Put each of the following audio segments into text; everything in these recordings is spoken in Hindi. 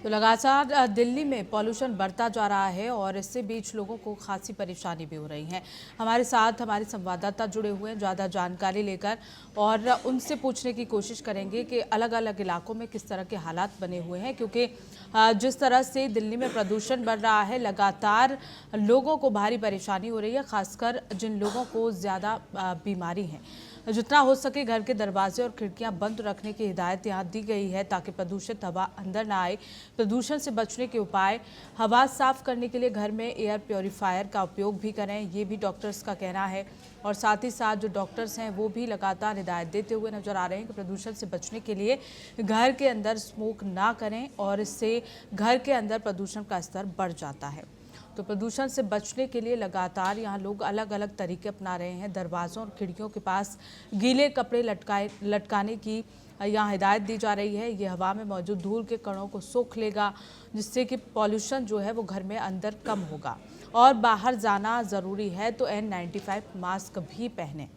तो लगातार दिल्ली में पॉल्यूशन बढ़ता जा रहा है और इससे बीच लोगों को खासी परेशानी भी हो रही है। हमारे साथ हमारे संवाददाता जुड़े हुए हैं ज़्यादा जानकारी लेकर और उनसे पूछने की कोशिश करेंगे कि अलग अलग इलाकों में किस तरह के हालात बने हुए हैं, क्योंकि जिस तरह से दिल्ली में प्रदूषण बढ़ रहा है लगातार लोगों को भारी परेशानी हो रही है, खासकर जिन लोगों को ज़्यादा बीमारी है। जितना हो सके घर के दरवाजे और खिड़कियां बंद रखने की हिदायत यहाँ दी गई है ताकि प्रदूषित हवा अंदर ना आए। प्रदूषण से बचने के उपाय, हवा साफ करने के लिए घर में एयर प्योरीफायर का उपयोग भी करें, ये भी डॉक्टर्स का कहना है। और साथ ही साथ जो डॉक्टर्स हैं वो भी लगातार हिदायत देते हुए नजर आ रहे हैं कि प्रदूषण से बचने के लिए घर के अंदर स्मोक ना करें और इससे घर के अंदर प्रदूषण का स्तर बढ़ जाता है। तो प्रदूषण से बचने के लिए लगातार यहाँ लोग अलग अलग तरीके अपना रहे हैं। दरवाज़ों और खिड़कियों के पास गीले कपड़े लटकाने की यहाँ हिदायत दी जा रही है। ये हवा में मौजूद धूल के कणों को सोख लेगा, जिससे कि पॉल्यूशन जो है वो घर में अंदर कम होगा। और बाहर जाना ज़रूरी है तो N95 मास्क भी पहनें।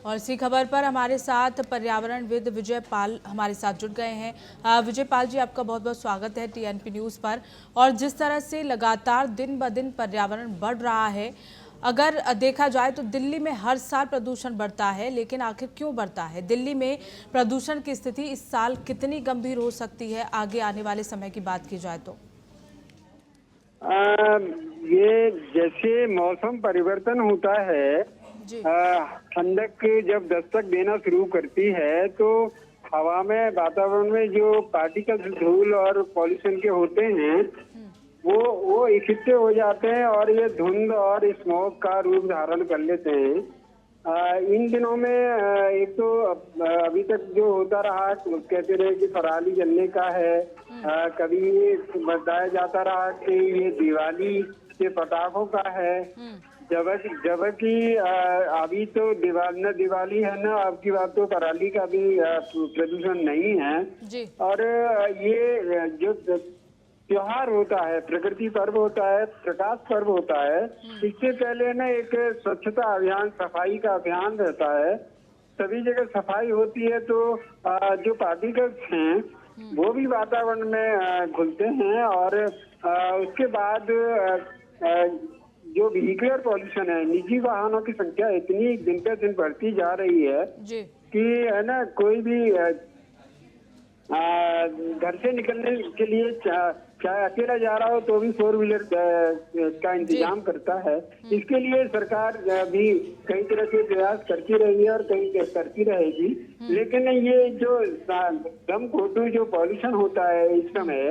और इसी खबर पर हमारे साथ पर्यावरणविद विजय पाल हमारे साथ जुड़ गए हैं। विजय पाल जी, आपका बहुत बहुत स्वागत है TNP न्यूज़ पर। और जिस तरह से लगातार दिन ब दिन पर्यावरण बढ़ रहा है, अगर देखा जाए तो दिल्ली में हर साल प्रदूषण बढ़ता है, लेकिन आखिर क्यों बढ़ता है? दिल्ली में प्रदूषण की स्थिति इस साल कितनी गंभीर हो सकती है आगे आने वाले समय की बात की जाए तो? ये जैसे मौसम परिवर्तन होता है, जी। ठंडक जब दस्तक देना शुरू करती है तो हवा में, वातावरण में जो पार्टिकल्स धूल और पॉल्यूशन के होते हैं वो इकट्ठे हो जाते हैं और ये धुंध और स्मोक का रूप धारण कर लेते हैं। इन दिनों में एक तो अभी तक जो होता रहा, कहते रहे कि पराली जलने का है, कभी बताया जाता रहा कि ये दिवाली के पटाखों का है, जबकि अभी तो दिवाली है ना, अब की बात तो पराली का भी प्रदूषण नहीं है जी। और ये जो त्योहार होता है, प्रकृति पर्व होता है, प्रकाश पर्व होता है, इससे पहले ना एक स्वच्छता अभियान, सफाई का अभियान रहता है। सभी जगह सफाई होती है तो जो पार्टिकल्स हैं वो भी वातावरण में घुलते हैं और उसके बाद जो व्हीकलर पॉल्यूशन है, निजी वाहनों की संख्या इतनी दिन पे दिन बढ़ती जा रही है जी। कि है ना, कोई भी घर से निकलने के लिए चाहे अकेला जा रहा हो तो भी 4 व्हीलर का इंतजाम करता है। इसके लिए सरकार भी कई तरह के प्रयास करती रही है और कई करती रहेगी, लेकिन ये जो दम घोटू जो पॉल्यूशन होता है इस समय,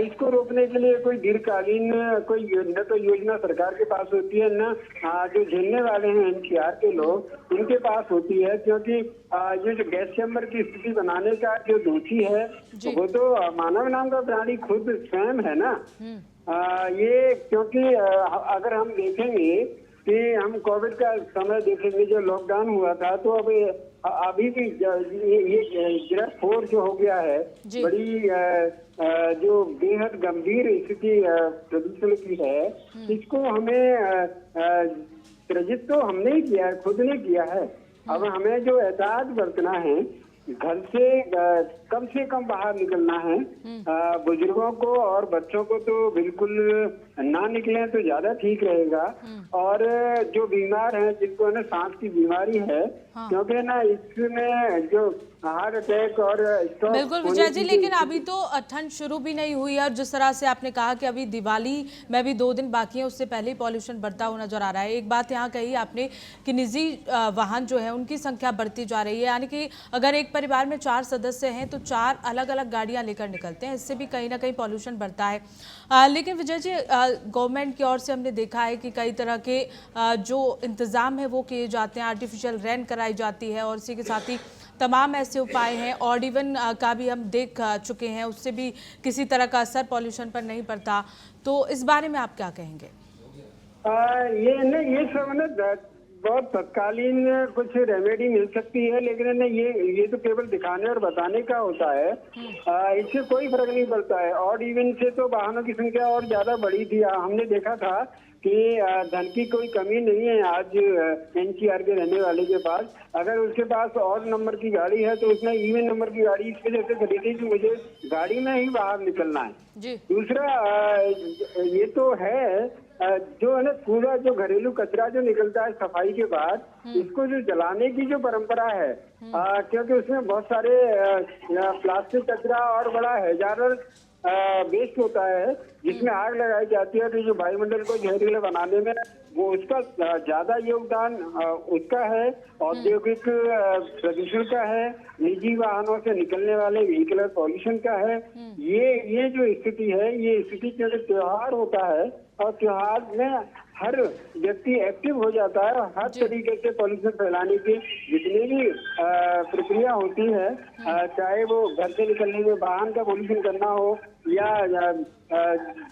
इसको रोकने के लिए कोई दीर्घकालीन कोई न तो योजना सरकार के पास होती है, न जो झेलने वाले हैं NCR के लोग उनके पास होती है, क्योंकि ये जो गैस चैम्बर की स्थिति बनाने का जो दोषी है वो तो मानव नाम का प्राणी खुद स्वयं है ना। ये क्योंकि अगर हम देखेंगे कि हम कोविड का समय देखेंगे, जो लॉकडाउन हुआ था, तो अब अभी भी ये ग्रेड 4 जो हो गया है, बड़ी जो बेहद गंभीर स्थिति प्रदूषण की है, इसको हमें सृजित तो हमने ही किया है, खुद ने किया है। अब हमें जो एहतियात बरतना है, घर से कम बाहर निकलना है। बुजुर्गों को और बच्चों को तो बिल्कुल ना निकलें तो ज्यादा ठीक रहेगा। और जो बीमार हैं, जिनको ना सांस की बीमारी है, क्योंकि ना इसमें जो हार्ट अटैक और स्ट्रोक, बिल्कुल विजय जी, लेकिन अभी तो ठंड शुरू भी नहीं हुई है और जिस तरह से आपने कहा कि अभी दिवाली में भी 2 दिन बाकी है, उससे पहले ही पॉल्यूशन बढ़ता हुआ नजर आ रहा है। एक बात यहाँ कही आपने कि निजी वाहन जो है उनकी संख्या बढ़ती जा रही है, यानी कि अगर एक परिवार में 4 सदस्य हैं तो 4 अलग अलग गाड़ियां लेकर निकलते हैं, इससे भी कहीं ना कहीं पॉल्यूशन बढ़ता है। लेकिन विजय जी, गवर्नमेंट की ओर से हमने देखा है कि कई तरह के जो इंतजाम है वो किए जाते हैं, आर्टिफिशियल रेन कराई जाती है और इसी के साथ ही तमाम ऐसे उपाय हैं। ऑड इवन का भी हम देख चुके हैं, उससे भी किसी तरह का असर पॉल्यूशन पर नहीं पड़ता। तो इस बारे में आप क्या कहेंगे? ये सब ना बहुत तत्कालीन कुछ रेमेडी मिल सकती है, लेकिन ये तो केवल दिखाने और बताने का होता है। इससे कोई फर्क नहीं पड़ता है। ऑड इवन से तो वाहनों की संख्या और ज्यादा बढ़ी थी। हमने देखा था कि धन की कोई कमी नहीं है आज एनसीआर के रहने वाले के पास। अगर उसके पास ऑड नंबर की गाड़ी है तो उसने इवन नंबर की गाड़ी इस वजह से खरीदी कि मुझे गाड़ी में ही बाहर निकलना है जी। दूसरा ये तो है जो है ना, कूड़ा जो घरेलू कचरा जो निकलता है सफाई के बाद, इसको जो जलाने की जो परंपरा है, क्योंकि उसमें बहुत सारे प्लास्टिक कचरा और बड़ा हैजार्डस वेस्ट होता है जिसमें आग लगाई जाती है, तो जो वायुमंडल को जहरीला बनाने में वो उसका ज्यादा योगदान उसका है। औद्योगिक प्रदूषण का है, निजी वाहनों से निकलने वाले व्हीकलर पॉल्यूशन का है। ये जो स्थिति है, ये स्थिति क्योंकि त्योहार होता है और त्योहार में हर व्यक्ति एक्टिव हो जाता है और हर तरीके से पॉल्यूशन फैलाने की जितनी भी प्रक्रिया होती है, चाहे वो घर से निकलने में वाहन का पॉल्यूशन करना हो या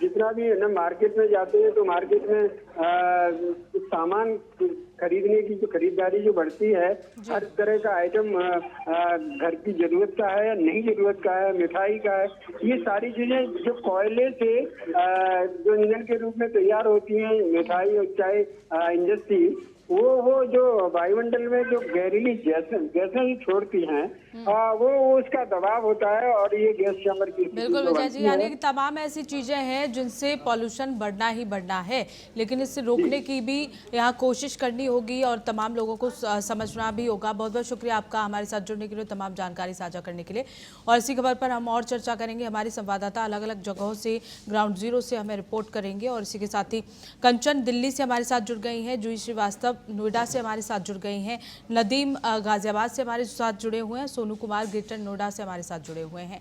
जितना भी ना मार्केट में जाते हैं तो मार्केट में सामान खरीदने की जो खरीदारी जो बढ़ती है, हर तरह का आइटम घर की जरूरत का है, नहीं जरूरत का है, मिठाई का है, ये सारी चीजें जो कोयले से जो ईंधन के रूप में तैयार होती हैं, मिठाई और चाय इंडस्ट्री, वो जो वायुमंडल में जो जहरीली गैसें ही छोड़ती हैं, वो उसका दबाव होता है और ये गैस चैम्बर की बिल्कुल विजय जी, यानी कि तमाम ऐसी चीजें हैं जिनसे पॉल्यूशन बढ़ना ही बढ़ना है, लेकिन इससे रोकने की भी यहाँ कोशिश करनी होगी और तमाम लोगों को समझना भी होगा। बहुत बहुत शुक्रिया आपका हमारे साथ जुड़ने के लिए, तमाम जानकारी साझा करने के लिए। और इसी खबर पर हम और चर्चा करेंगे। हमारी संवाददाता अलग अलग जगहों से, ग्राउंड जीरो से हमें रिपोर्ट करेंगे। और इसी के साथ ही कंचन दिल्ली से हमारे साथ जुड़ गई हैं, जूही श्रीवास्तव नोएडा से हमारे साथ जुड़ गई हैं, नदीम गाजियाबाद से हमारे साथ जुड़े हुए हैं, सोनू कुमार ग्रेटर नोएडा से हमारे साथ जुड़े हुए हैं।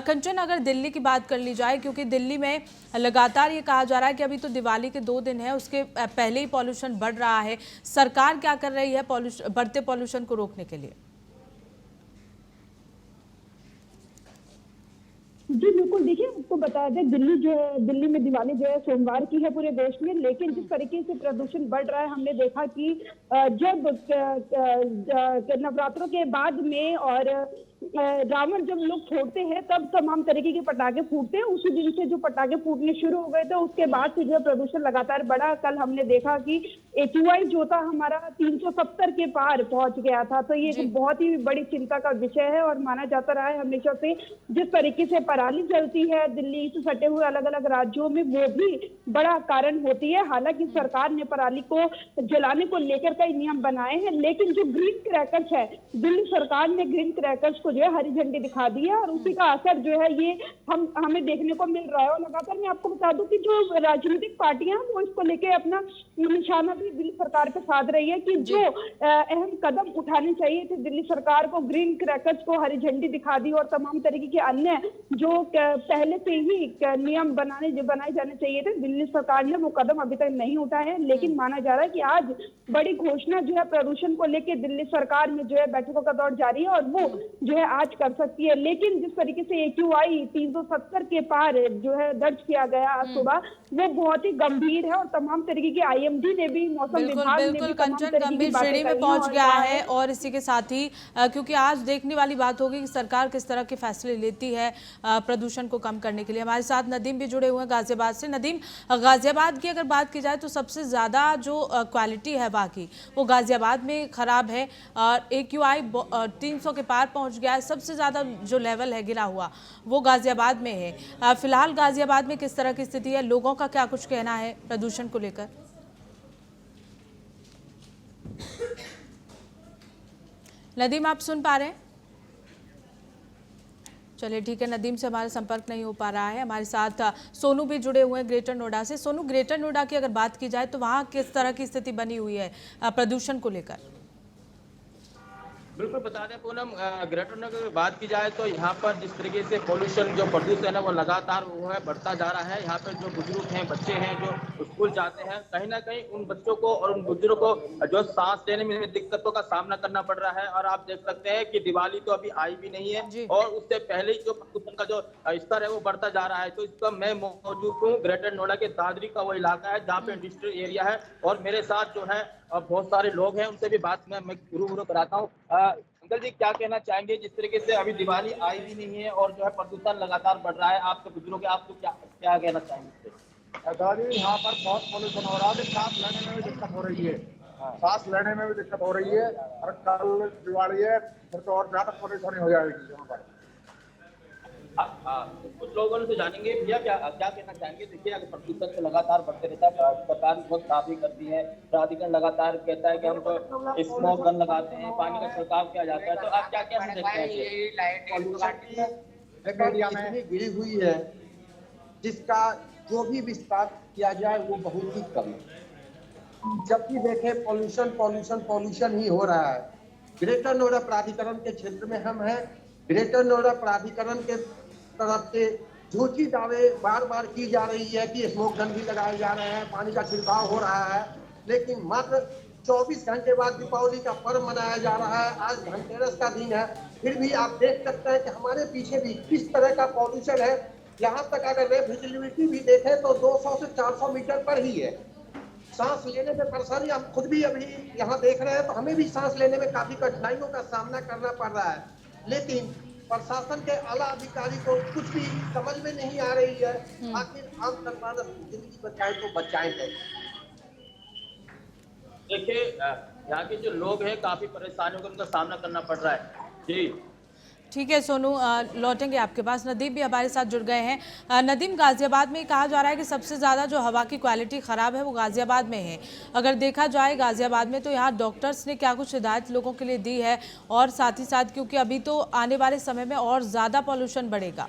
कंचन, अगर दिल्ली की बात कर ली जाए, क्योंकि दिल्ली में लगातार ये कहा जा रहा है कि अभी तो दिवाली के 2 दिन है, उसके पहले ही पॉल्यूशन बढ़ रहा है, सरकार क्या कर रही है बढ़ते पॉल्यूशन को रोकने के लिए? जी बिल्कुल, देखिए आपको बता दें, दिल्ली में दिवाली जो है सोमवार की है पूरे देश में, लेकिन जिस तरीके से प्रदूषण बढ़ रहा है, हमने देखा कि जब नवरात्रों के बाद में और रावण जब लोग फोड़ते हैं तब तमाम तरीके के पटाखे फूटते हैं। उसी दिन से जो पटाखे फूटने शुरू हो गए थे, उसके बाद से जो प्रदूषण लगातार बढ़ा। कल हमने देखा कि AQI जो था हमारा 370 के पार पहुंच गया था। तो ये एक बहुत ही बड़ी चिंता का विषय है और माना जाता रहा है हमेशा से। जिस तरीके से पराली जलती है दिल्ली से सटे हुए अलग अलग राज्यों में, वो भी बड़ा कारण होती है। हालांकि सरकार ने पराली को जलाने को लेकर कई नियम बनाए हैं, लेकिन जो ग्रीन क्रैकर्स है, दिल्ली सरकार ने ग्रीन क्रैकर्स को जो है हरी झंडी दिखा दी है और उसी का असर जो है ये हमें देखने को मिल रहा है। और लगातार मैं आपको बता दूं कि जो राजनीतिक पार्टियां हैं वो इसको लेके अपना निशाना भी दिल्ली सरकार पे साध रही है कि जो अहम कदम उठाने चाहिए थे दिल्ली सरकार को, ग्रीन क्रैकर्स को हरी झंडी दिखा दी और तमाम तरीके के अन्य जो पहले से ही नियम बनाए जाने चाहिए थे, दिल्ली सरकार ने वो कदम अभी तक नहीं उठाए हैं। लेकिन माना जा रहा है कि आज बड़ी घोषणा जो है प्रदूषण को लेकर दिल्ली सरकार में जो है बैठकों का दौर जारी है और वो जो है आज कर सकती है। लेकिन जिस तरीके से AQI 370 के पार जो है दर्ज किया गया आज सुबह, वो बहुत ही गंभीर है और तमाम तरीके के IMD ने भी, मौसम विभाग ने भी कंचन गंभीर श्रेणी में पहुंच गया है। और इसी के साथ ही क्योंकि आज देखने वाली बात होगी कि सरकार किस तरह के फैसले लेती है प्रदूषण को कम करने के लिए। हमारे साथ नदीम भी जुड़े हुए हैं गाजियाबाद से। नदीम, गाजियाबाद की अगर बात की जाए तो सबसे ज्यादा जो क्वालिटी है वहाँ की, वो गाजियाबाद में खराब है और AQI 300 के पार पहुंच गया है। सबसे ज्यादा जो लेवल है गिरा हुआ वो गाजियाबाद में है। फिलहाल गाजियाबाद में किस तरह की स्थिति है, लोगों का क्या कुछ कहना है प्रदूषण को लेकर? नदीम, आप सुन पा रहे हैं? चलिए ठीक है, नदीम से हमारा संपर्क नहीं हो पा रहा है। हमारे साथ सोनू भी जुड़े हुए हैं ग्रेटर नोएडा से। सोनू, ग्रेटर नोएडा की अगर बात की जाए तो वहाँ किस तरह की स्थिति बनी हुई है प्रदूषण को लेकर? बिल्कुल बता दें पूनम, ग्रेटर नोएडा की बात की जाए तो यहाँ पर जिस तरीके से पोल्यूशन जो प्रदूषण है वो लगातार वो है बढ़ता जा रहा है। यहाँ पर जो बुजुर्ग हैं, बच्चे हैं जो स्कूल जाते हैं, कहीं ना कहीं उन बच्चों को और उन बुजुर्गों को जो सांस लेने में दिक्कतों का सामना करना पड़ रहा है। और आप देख सकते हैं कि दिवाली तो अभी आई भी नहीं है जी। और उससे पहले ही जो प्रदूषण का जो स्तर है वो बढ़ता जा रहा है। तो इस पर मैं मौजूद हूँ ग्रेटर नोएडा के दादरी का वो इलाका है जहाँ पे इंडस्ट्रियल एरिया है और मेरे साथ जो है बहुत सारे लोग हैं, उनसे भी बात मैं रूबरू कराता हूँ। अंकल जी, क्या कहना चाहेंगे जिस तरीके से अभी दिवाली आई भी नहीं है और जो है प्रदूषण लगातार बढ़ रहा है, आपके बुजुर्ग आपको क्या क्या कहना चाहेंगे? दादी, यहाँ पर बहुत पोल्यूशन हो रहा है, सांस लेने में भी दिक्कत हो रही है। सांस लेने में भी दिक्कत हो रही है और कल दिवाली है, फिर तो और ज्यादा परेशानी हो जाएगी यहाँ पर। तो कुछ लोगों से जानेंगे भैया क्या क्या कहना चाहेंगे। देखिए, अगर प्रदूषण तो लगातार बढ़ते रहता है, सरकार बहुत काफी करती है, प्राधिकरण लगातार कहता है कि हम तो स्मोक गन लगाते हैं, पानी का छिड़काव किया जाता है, तो आप क्या क्या देखते हैं? मीडिया में इतनी गिरी हुई है जिसका जो भी विस्तार किया जाए वो बहुत ही कम है। जब भी देखें पॉल्यूशन पॉल्यूशन पॉल्यूशन ही हो रहा है। ग्रेटर नोएडा प्राधिकरण के क्षेत्र में हम हैं। ग्रेटर नोएडा प्राधिकरण के तरफ से झूठी दावे बार बार की जा रही है कि स्मोक गन भी लगाए जा रहे हैं, पानी का छिड़काव हो रहा है, लेकिन मात्र 24 घंटे बाद दीपावली का पर्व मनाया जा रहा है। आज धनतेरस का दिन है, फिर भी आप देख सकते हैं कि हमारे पीछे भी किस तरह का पॉल्यूशन है। यहाँ तक अगर रेफ्रिजरेबिलिटी भी देखें तो 200 से 400 मीटर पर ही है। सांस लेने में परेशानी हम खुद भी अभी यहाँ देख रहे हैं, तो हमें भी सांस लेने में काफी कठिनाइयों का सामना करना पड़ रहा है। लेकिन प्रशासन के आला अधिकारी को कुछ भी समझ में नहीं आ रही है। आखिर आम जनता जिंदगी बचाएं तो बचाएं कैसे? देखिए, यहाँ के जो लोग हैं काफी परेशानियों का उनका सामना करना पड़ रहा है। जी ठीक है सोनू, लौटेंगे आपके पास। नदीम भी हमारे साथ जुड़ गए हैं। नदीम, गाजियाबाद में कहा जा रहा है कि सबसे ज़्यादा जो हवा की क्वालिटी ख़राब है वो गाजियाबाद में है। अगर देखा जाए गाजियाबाद में तो यहाँ डॉक्टर्स ने क्या कुछ हिदायत लोगों के लिए दी है, और साथ ही साथ क्योंकि अभी तो आने वाले समय में और ज़्यादा पॉल्यूशन बढ़ेगा।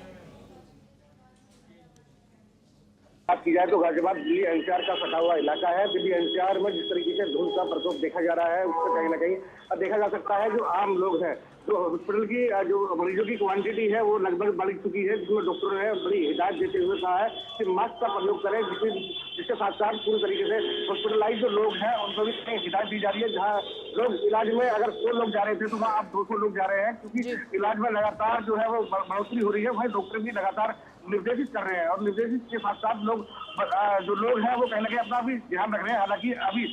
बात की जाए तो गाजियाबाद दिल्ली एनसीआर का सटा हुआ इलाका है। दिल्ली एनसीआर में जिस तरीके से धुंध का प्रकोप देखा जा रहा है, उससे कहीं ना कहीं देखा जा सकता है जो आम लोग हैं, जो हॉस्पिटल की जो मरीजों की क्वांटिटी है वो लगभग बढ़ चुकी है, जिसमें डॉक्टरों ने बड़ी हिदायत देते हुए कहा है कि मास्क का प्रयोग करें, जिसके साथ साथ पूरी तरीके से हॉस्पिटलाइज जो लोग हैं उनको भी हिदायत दी जा रही है। जहाँ लोग इलाज में अगर 100 लोग जा रहे थे तो वहाँ अब 200 लोग जा रहे हैं, क्योंकि इलाज में लगातार जो है वो बढ़ोतरी हो रही है। वहीं डॉक्टर भी लगातार निर्देशित कर रहे हैं और निर्देशित के साथ साथ लोग जो लोग हैं वो कहीं ना कहीं अपना भी ध्यान रख रहे हैं। हालांकि अभी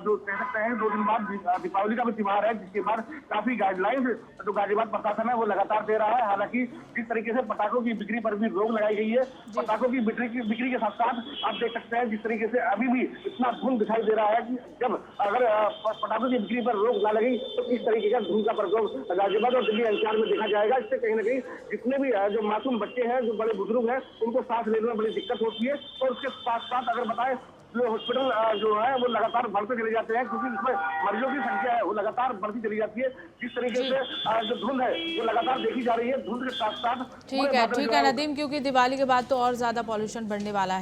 जो कह सकते हैं 2 दिन बाद दीपावली का भी त्योहार है, जिसके बाद काफी गाइडलाइंस जो गाजियाबाद प्रशासन है वो लगातार दे रहा है। हालांकि जिस तरीके से पटाखों की बिक्री पर भी रोक लगाई गई है, पटाखों की बिक्री के साथ साथ आप देख सकते हैं जिस तरीके से अभी भी इतना धुंध दिखाई दे रहा है कि जब अगर पटाखों की बिक्री पर रोक ना लगी तो किस तरीके का धुंध का प्रकोप गाजियाबाद और दिल्ली एनसीआर में देखा जाएगा। इससे कहीं ना कहीं जितने भी जो मासूम बच्चे हैं, जो बड़े बुजुर्ग हैं, उनको सांस लेने में बड़ी दिक्कत होती है। और उसके साथ साथ अगर बताएं जो हॉस्पिटल जो है वो लगातार बढ़ते चले जाते हैं, क्योंकि इसमें मरीजों की संख्या है वो लगातार बढ़ती चली जाती है। जिस तरीके से जो धुंध है वो लगातार देखी जा रही है, धुंध के साथ साथ ठीक है नदीम, क्योंकि दिवाली के बाद तो और ज़्यादा पॉल्यूशन बढ़ने वाला है।